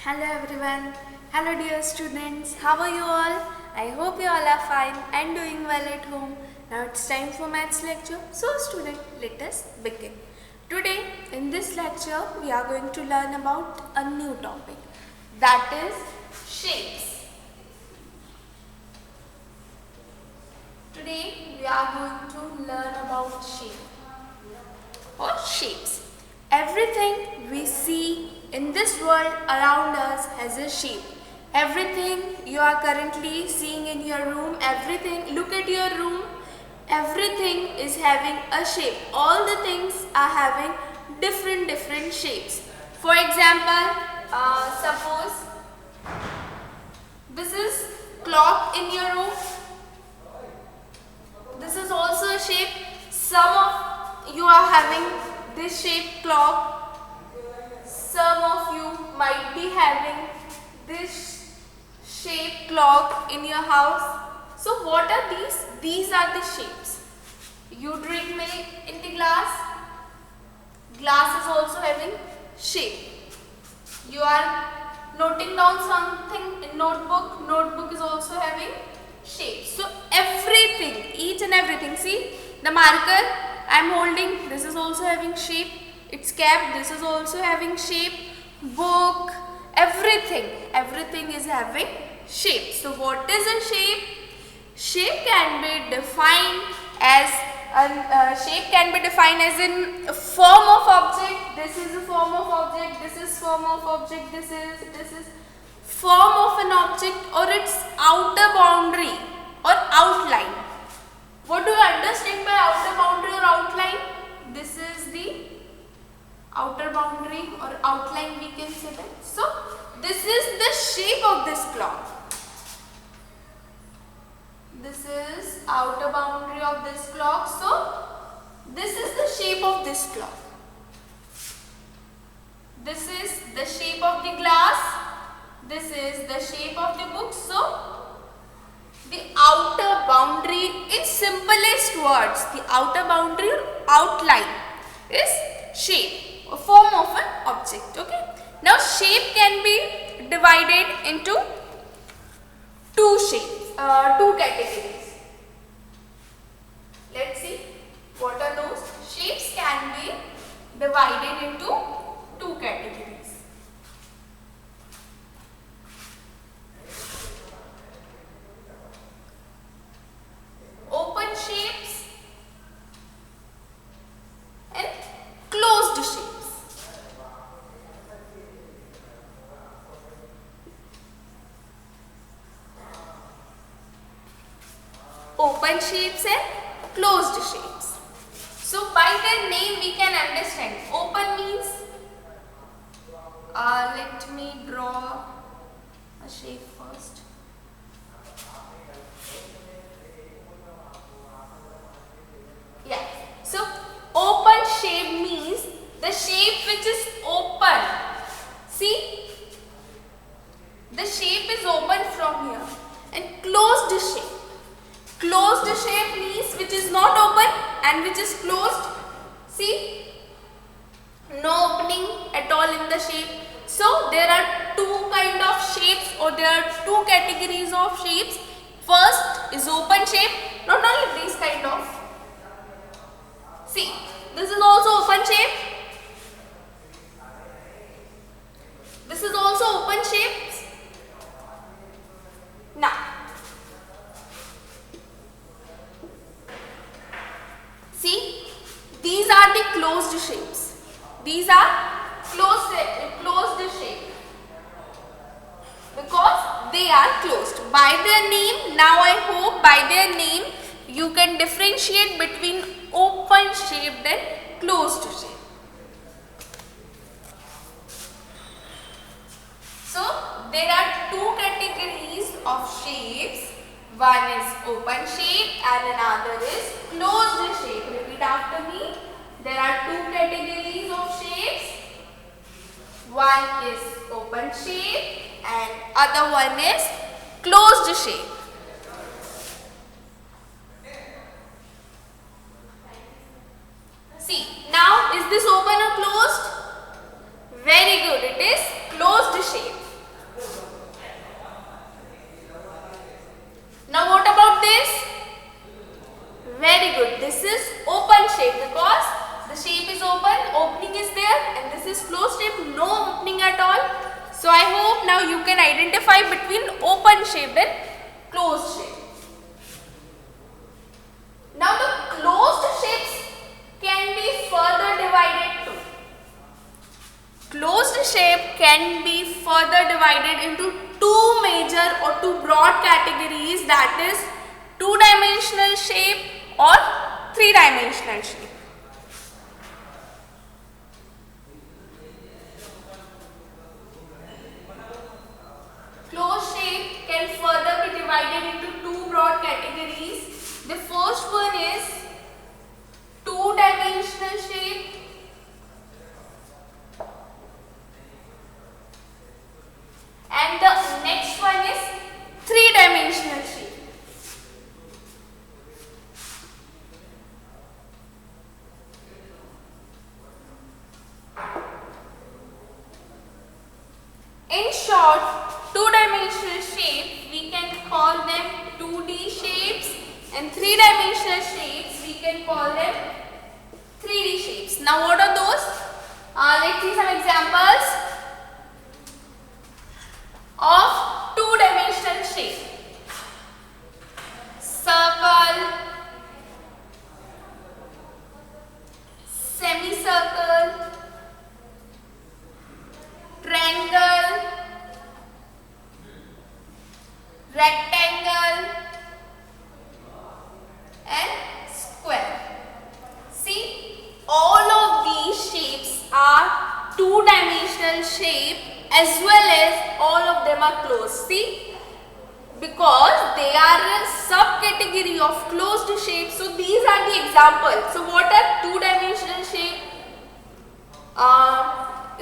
Hello everyone. Hello dear students. How are you all? I hope you all are fine and doing well at home. Now it's time for maths lecture. So student, let us begin. Today in this lecture we are going to learn about a new topic, that is shapes. Today we are going to learn about shapes. Everything we see in this world around us has a shape. Everything you are currently seeing in your room, look at your room, everything is having a shape. All the things are having different shapes. For example, suppose this is clock in your room. This is also a shape. Some of you are having this shape clock. Some of you might be having this shape clock in your house. So what are these? These are the shapes. You drink milk in the glass. Glass is also having shape. You are noting down something in notebook. Notebook is also having shape. So everything, each and everything. See the marker I am holding. This is also having shape. Its cap, this is also having shape. Book, everything is having shape. So what is a shape? Shape can be defined as in a form of object. This is a form of object. This is form of object. This is form of an object or its outer boundary or outline. What do you understand by outer boundary or outline? This is the outer boundary or outline, we can say that. So this is the shape of this clock. This is outer boundary of this clock. So this is the shape of this clock. This is the shape of the glass. This is the shape of the book. So the outer boundary, in simplest words, the outer boundary or outline is shape. A form of an object. Okay. Now shape can be divided into two categories. Let's see what are those. Shapes can be divided into two categories. Open shapes and closed shapes. Open shapes and closed shapes. So by their name we can understand. Open means, let me draw a shape first. Yeah. So open shape means the shape which is open. See, the shape is open from here. And closed shape. Closed shape means which is not open and which is closed. See, no opening at all in the shape. So there are two kind of shapes, or there are two categories of shapes. First is open shape, not only these kind of. See, this is also open shape. This is also open shapes. Now, see, these are the closed shapes. These are closed shape because they are closed. By their name, now I hope by their name you can differentiate between open shaped and closed shape. So there are two categories of shapes. One is open shape and another is closed shape. Repeat after me. There are two categories of shapes. One is open shape and other one is closed shape. See, now is this open or closed? Very good. It is closed shape. you can identify between open shaped and closed shape. Now the closed shapes can be further divided too. Closed shape can be further divided into two major or two broad categories, that is two-dimensional shape or three-dimensional shape. Closed shape can further be divided into two broad categories. The first one is two-dimensional shape and the next one is three-dimensional shape. In short, two-dimensional shape we can call them 2D shapes and three-dimensional shapes we can call them 3D shapes. Now what are those? Let's see some examples of two-dimensional shape. Circle, semicircle, triangle, rectangle and square. See, all of these shapes are two-dimensional shape as well as all of them are closed. See, because they are a subcategory of closed shapes, so these are the examples. So what are two-dimensional shape?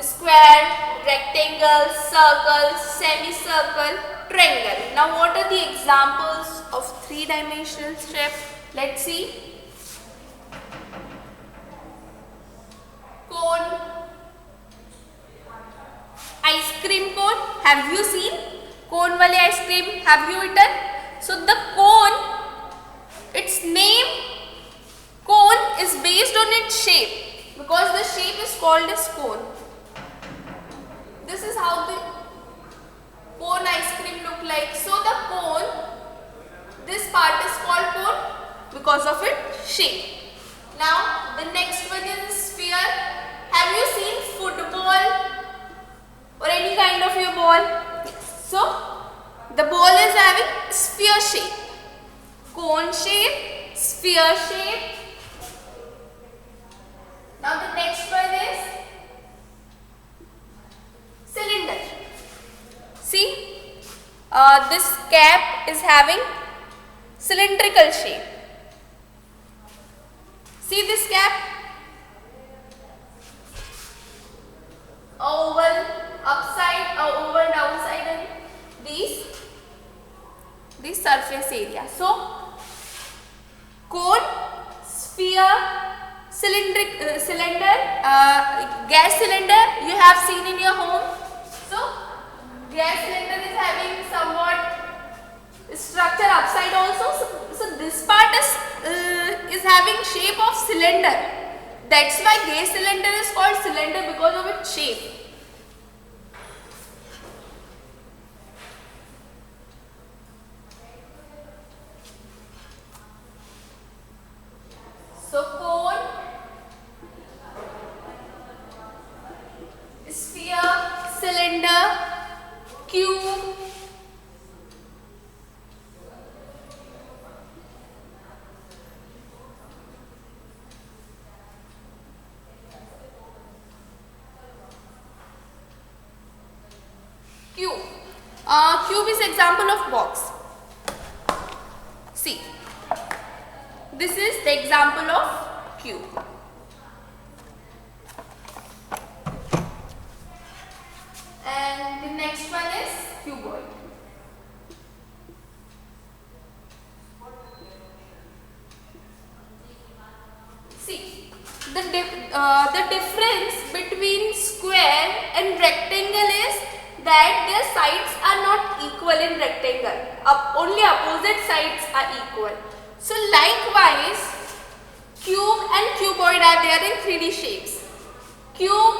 Square, rectangle, circle, semicircle, triangle. Now what are the examples of three-dimensional shape? Let's see. Cone, ice cream cone. Have you seen cone wale ice cream? Have you eaten? So the cone, its name cone is based on its shape because the shape is called as cone. This is how the cone ice cream look like. So the cone, this part is called cone because of its shape. Now the next one is sphere. Have you seen football or any kind of your ball? Yes. So the ball is having sphere shape, cone shape, sphere shape. Now the next one is cylinder. See, this cap is having cylindrical shape. See this cap? Oval, upside, oval, downside and these surface area. So, cone, sphere, cylinder, gas cylinder you have seen in your home. So, gas cylinder is having somewhat structure upside also. So this part is having shape of cylinder. That's why gas cylinder is called cylinder because of its shape. So cone, sphere, cylinder, cube, cube. Cube is example of box. See, this is the example of cube. And the next one is cuboid. See, the difference between square and rectangle is that their sides are not equal in rectangle. Only opposite sides are equal. So likewise, cube and cuboid are there in 3D shapes. Cube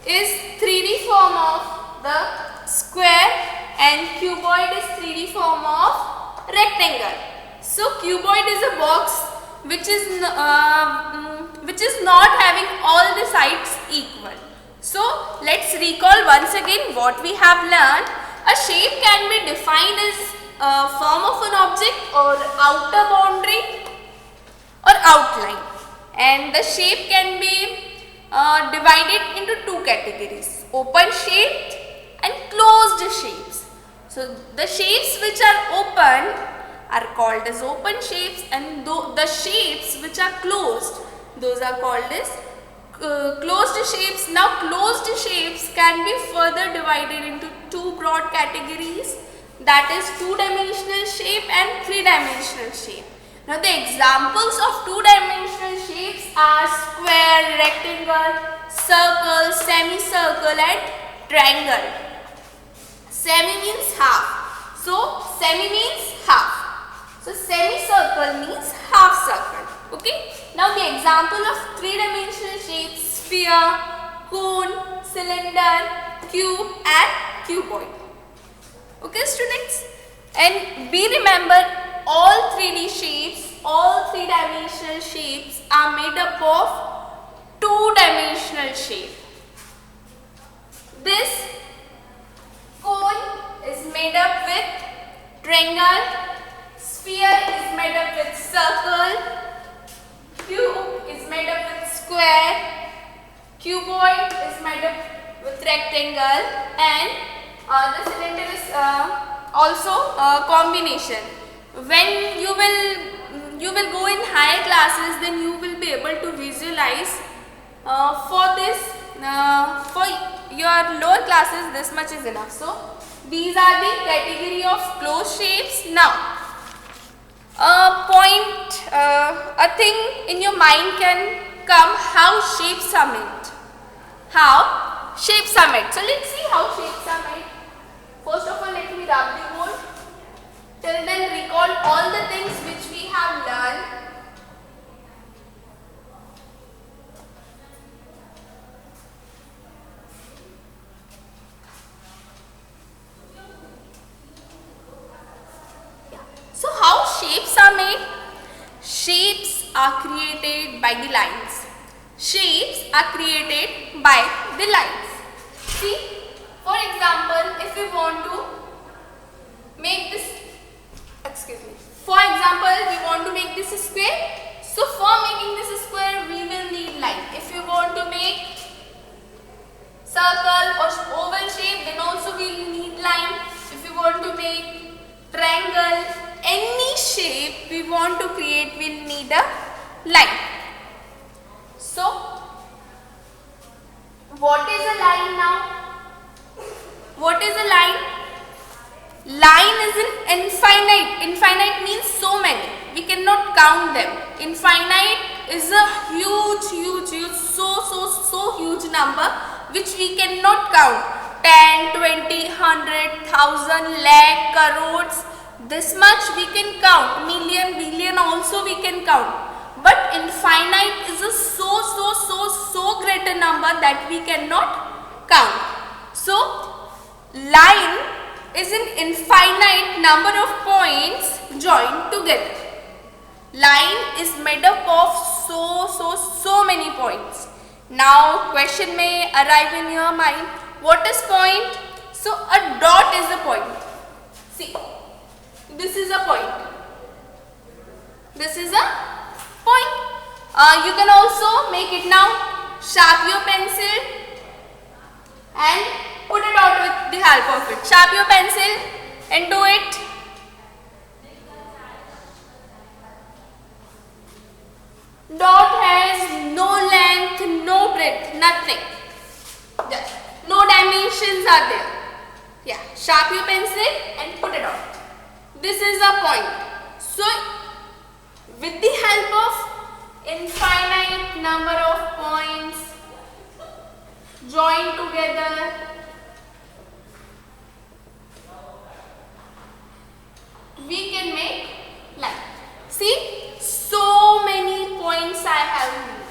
is 3D form of the square and cuboid is 3D form of rectangle. So cuboid is a box which is not having all the sides equal. So let's recall once again what we have learned. A shape can be defined as a form of an object or outer boundary or outline, and the shape can be divided into two categories: open shaped and closed shapes. So the shapes which are open are called as open shapes, and the shapes which are closed, those are called as closed shapes. Now closed shapes can be further divided into two broad categories, that is two-dimensional shape and three-dimensional shape. Now the examples of two-dimensional shapes are square, rectangle, circle, semicircle and triangle. Semi means half. So semi means half. So semicircle means half circle. Okay. Now the example of three-dimensional shapes: sphere, cone, cylinder, cube and cuboid. Okay students, and we remember all 3D shapes, all three-dimensional shapes are made up of two-dimensional shape. This cone is made up with triangle, sphere is made up with circle, cube is made up with square, cuboid is made up with rectangle, and the cylinder is also a combination. When you will go in higher classes, then you will be able to visualize. For your lower classes, this much is enough. So these are the category of closed shapes. Now a thing in your mind can come: how shapes are made. How shapes are made. So let's see how shapes are made. First of all, let me rub the board. Till then, recall all the things which we have learned. So how shapes are made? Shapes are created by the lines. Shapes are created by the lines. See, for example, if we want to make this, for example, we want to make this a square. So for making this a square, we will need line. If you want to make circle or oval shape, then also we will need line. If you want to make triangle, any shape we want to create, we'll need a line. So what is a line now? What is a line? Line is an infinite. Infinite means so many. We cannot count them. Infinite is a huge, so huge number which we cannot count. 10, 20, 100, 1,000, lakh, crores. This much we can count. Million, billion also we can count. But infinite is a so great a number that we cannot count. So line is an infinite number of points joined together. Line is made up of so many points. Now question may arrive in your mind: what is point? So a dot is a point. See, this is a point. This is a point. You can also make it now. Sharp your pencil and put it out with the help of it. Sharp your pencil and do it. Dot has no length, no breadth, nothing. Just no dimensions are there. Yeah, sharp your pencil and put it out. This is a point. So with the help of infinite number of points joined together, we can make line. See, so many points I have used.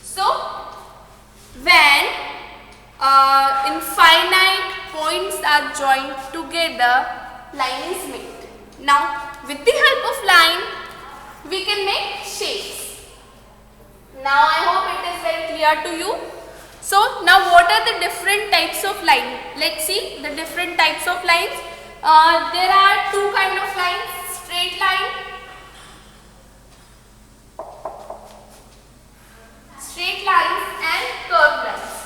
So when infinite points are joined together, line is made. Now, with the help of line, we can make shapes. Now, I hope it is very clear to you. So, now what are the different types of line? Let's see the different types of lines. There are two kind of lines, straight line, and curved lines.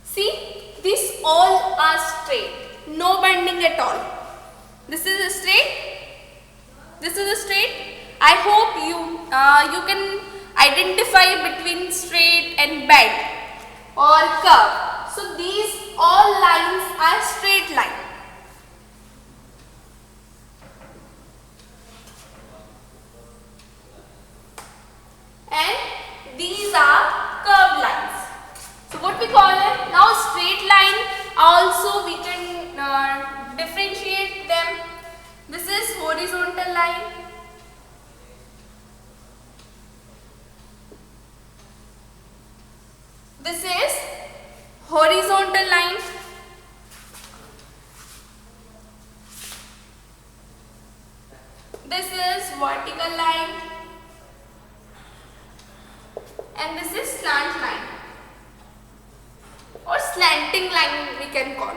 See, these all are straight, no bending at all. This is a straight, this is a straight. I hope you can identify between straight and bend or curve. So these all lines are straight line. And these are curved lines. So what we call it now straight line, also we can differentiate them. This is horizontal line. This is horizontal line. This is vertical line. And this is slant line or slanting line we can call.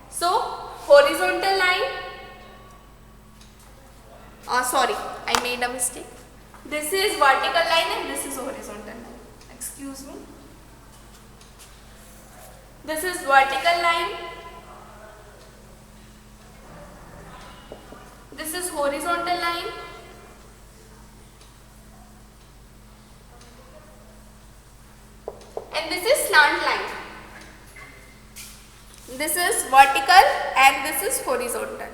So horizontal line, sorry, I made a mistake. This is vertical line and this is horizontal line. Excuse me. This is vertical line. This is horizontal line. And this is slant line. This is vertical and this is horizontal.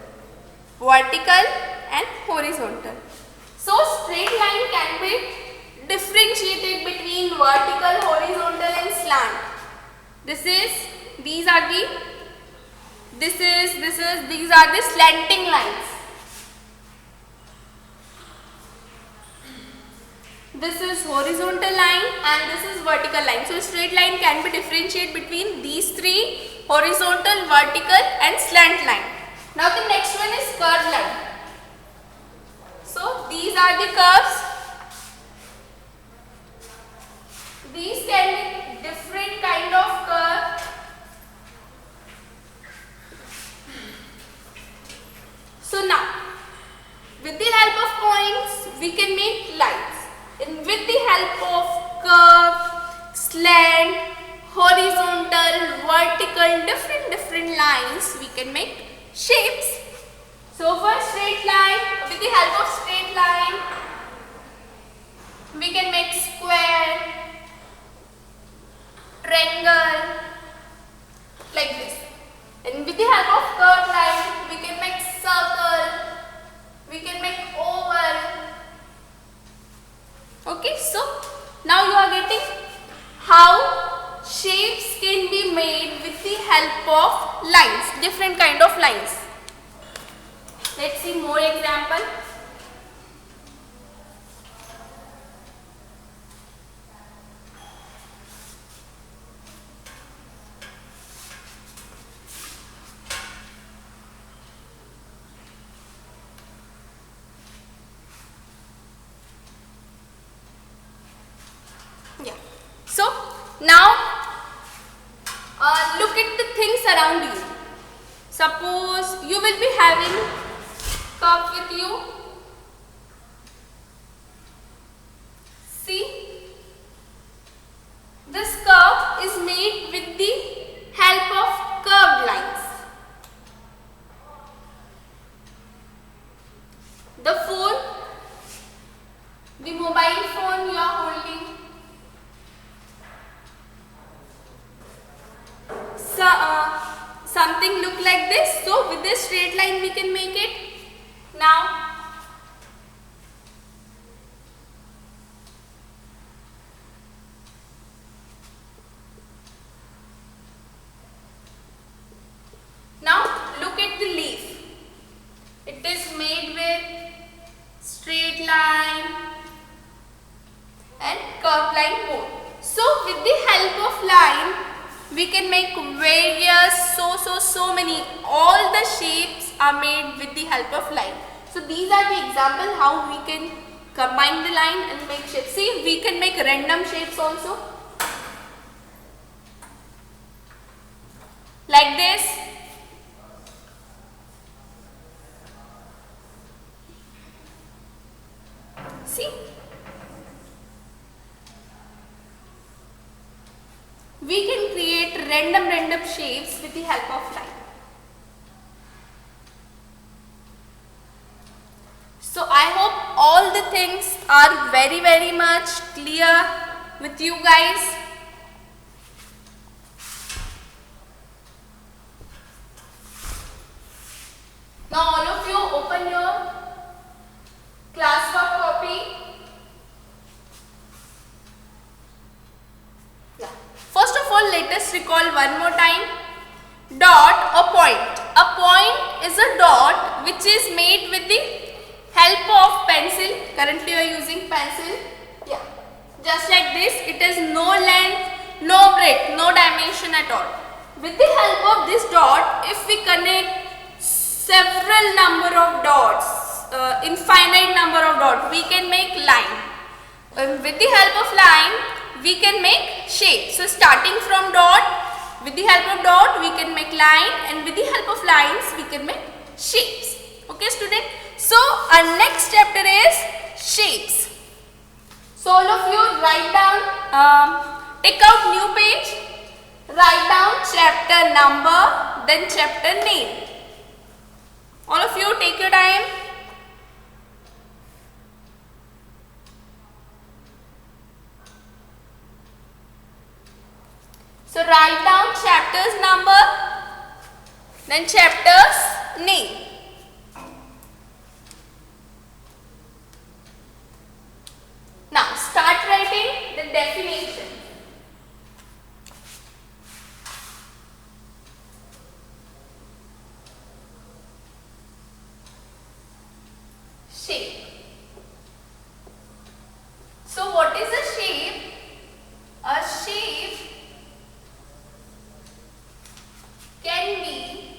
Vertical and horizontal. So straight line can be differentiated between vertical, horizontal and slant. These are the slanting lines. This is horizontal line and this is vertical line. So straight line can be differentiated between these three: horizontal, vertical and slant line. Now the next one is curved line. So these are the curves. These can be different kind of curve. So now, with the help of points, we can make lines. And with the help of curve, slant, horizontal, vertical, different lines, we can make shapes. So for straight line, with the help of straight line, we can make square, triangle, like this. And with the help of curved line, we can make circle, we can make oval. Okay, so now you are getting how shapes can be made with the help of lines, different kind of lines. Let's see more example. Yeah. So now look at the things around you. Suppose you will be having cup with you. See, this curve is made with the help of curved lines. The phone, the mobile phone you are holding, something look like this. So with this straight line we can make it. Now We can make various, so many. All the shapes are made with the help of line. So these are the example how we can combine the line and make shapes. See, we can make random shapes also. Like this. See. We can create random shapes with the help of line. So I hope all the things are very much clear with you guys. Now all of you open your classwork copy. Yeah. First of all, let us recall one more time. Dot or point. A point is a dot which is made with the help of pencil. Currently you are using pencil. Yeah. Just like this. It has no length, no breadth, no dimension at all. With the help of this dot, if we connect several number of dots, infinite number of dots, we can make line. With the help of line, we can make shape. So starting from dot, with the help of dot, we can make line, and with the help of lines, we can make shapes. Okay, student. So our next chapter is shapes. So all of you write down, take out new page, write down chapter number, then chapter name. All of you take your time. So write down chapter's number, then chapter's name. Now start writing the definition. Shape. So what is a shape? A shape can be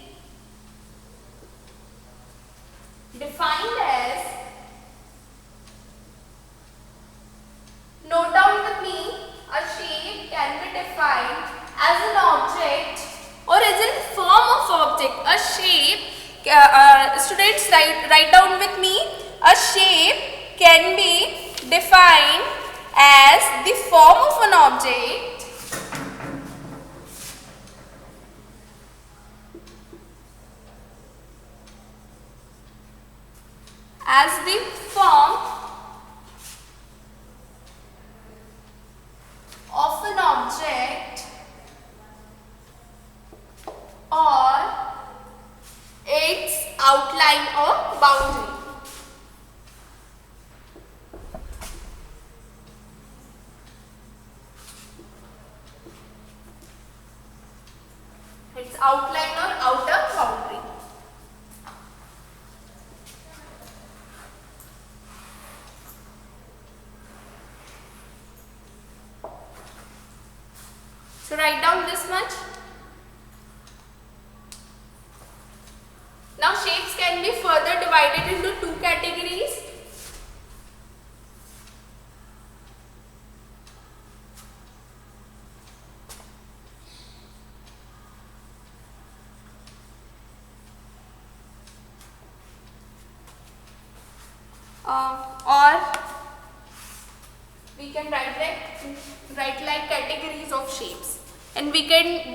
defined as, note down with me, a shape can be defined as an object or as a form of object. A shape, students write down with me, a shape can be defined as the form of an object as the form of an object or its outline or boundary. Its outline or outer boundary. So write down this much. Now shapes can be further divided into two categories. Or we can write like categories of shapes, and we can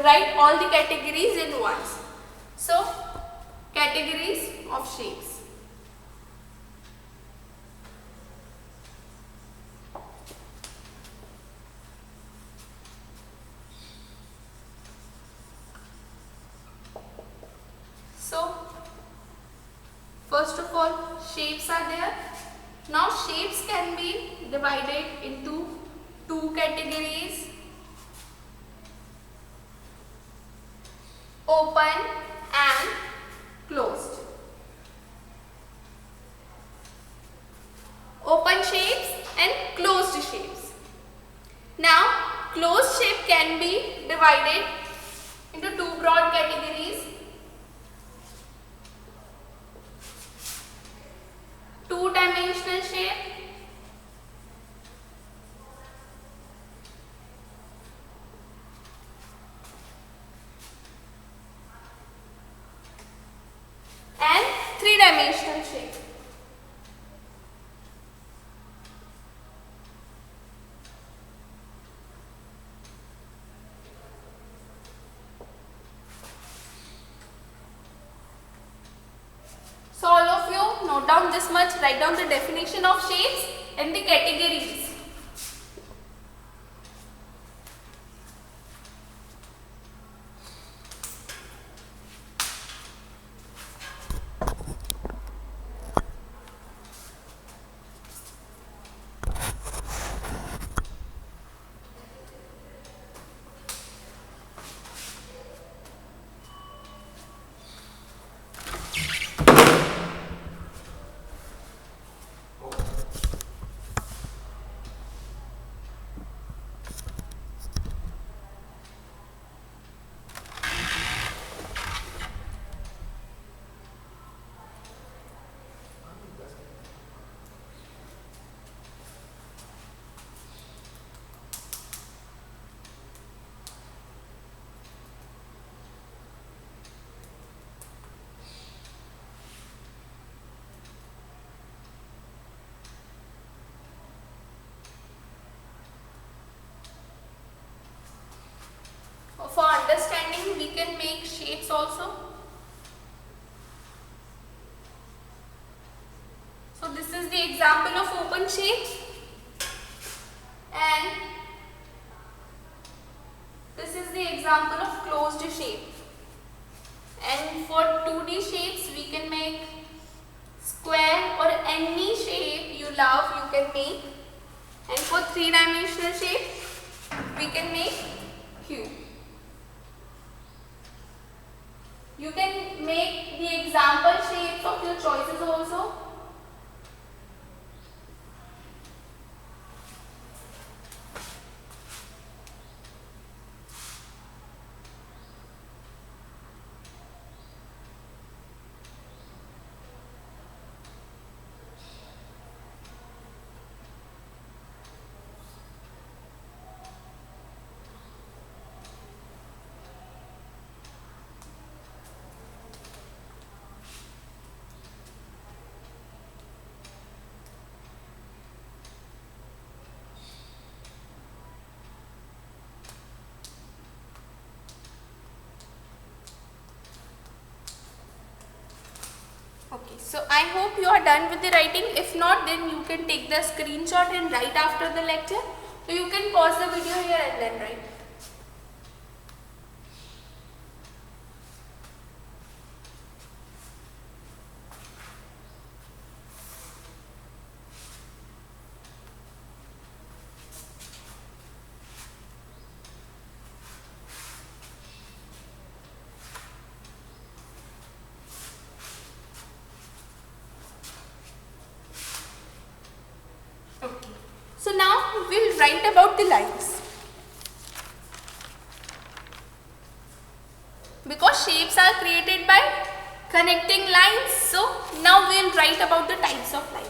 write all the categories in once. So categories of shapes. So first of all, shapes are there. Now shapes can be divided into two categories: open and closed. Open shapes and closed shapes. Now closed shape can be divided into two broad categories. Two-dimensional shape and three-dimensional shape. So all of you note down this much, write down the definition of shapes and the categories. For understanding, we can make shapes also. So this is the example of open shape, and this is the example of closed shape. And for 2D shapes, we can make square or any shape you love, you can make. And for three-dimensional shape, we can make cube. You can make the example shapes of your choices also. Okay, so I hope you are done with the writing. If not, then you can take the screenshot and write after the lecture. So you can pause the video here and then write. Okay. So now we'll write about the lines. Because shapes are created by connecting lines, so now we'll write about the types of lines.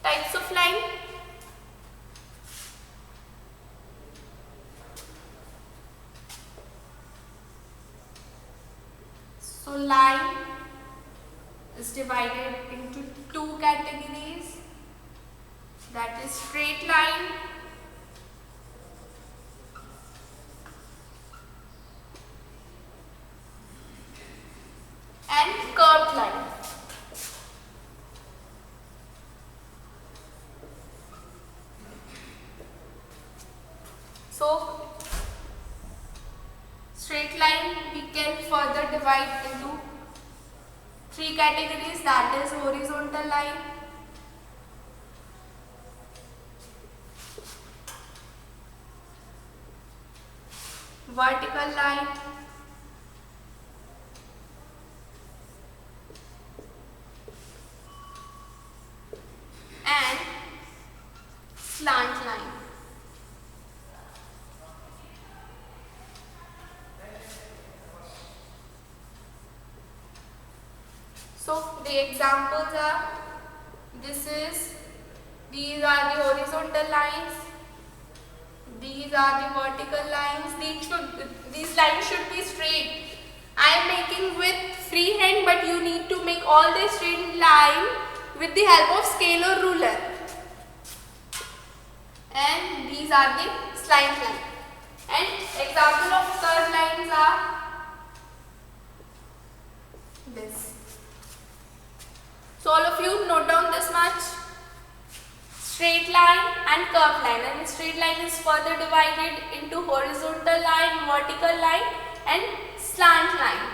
Types of line. So line is divided into two categories, that is straight line and curved line. So straight line we can further divide into three categories, that is horizontal line, vertical line So the examples are, these are the horizontal lines, these are the vertical lines. These lines should be straight. I am making with free hand, but you need to make all the straight line with the help of scale or ruler. And these are the slant lines. And example of curved lines are this. So all of you note down this much. Straight line and curved line, and straight line is further divided into horizontal line, vertical line and slant line.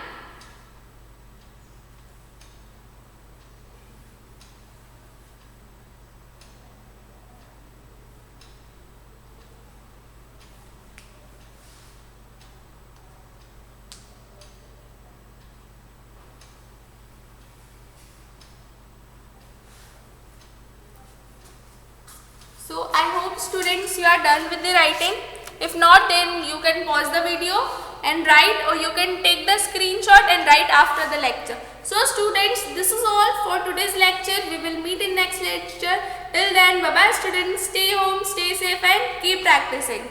So I hope students you are done with the writing. If not, then you can pause the video and write, or you can take the screenshot and write after the lecture. So students, this is all for today's lecture. We will meet in next lecture. Till then, bye bye students. Stay home, stay safe and keep practicing.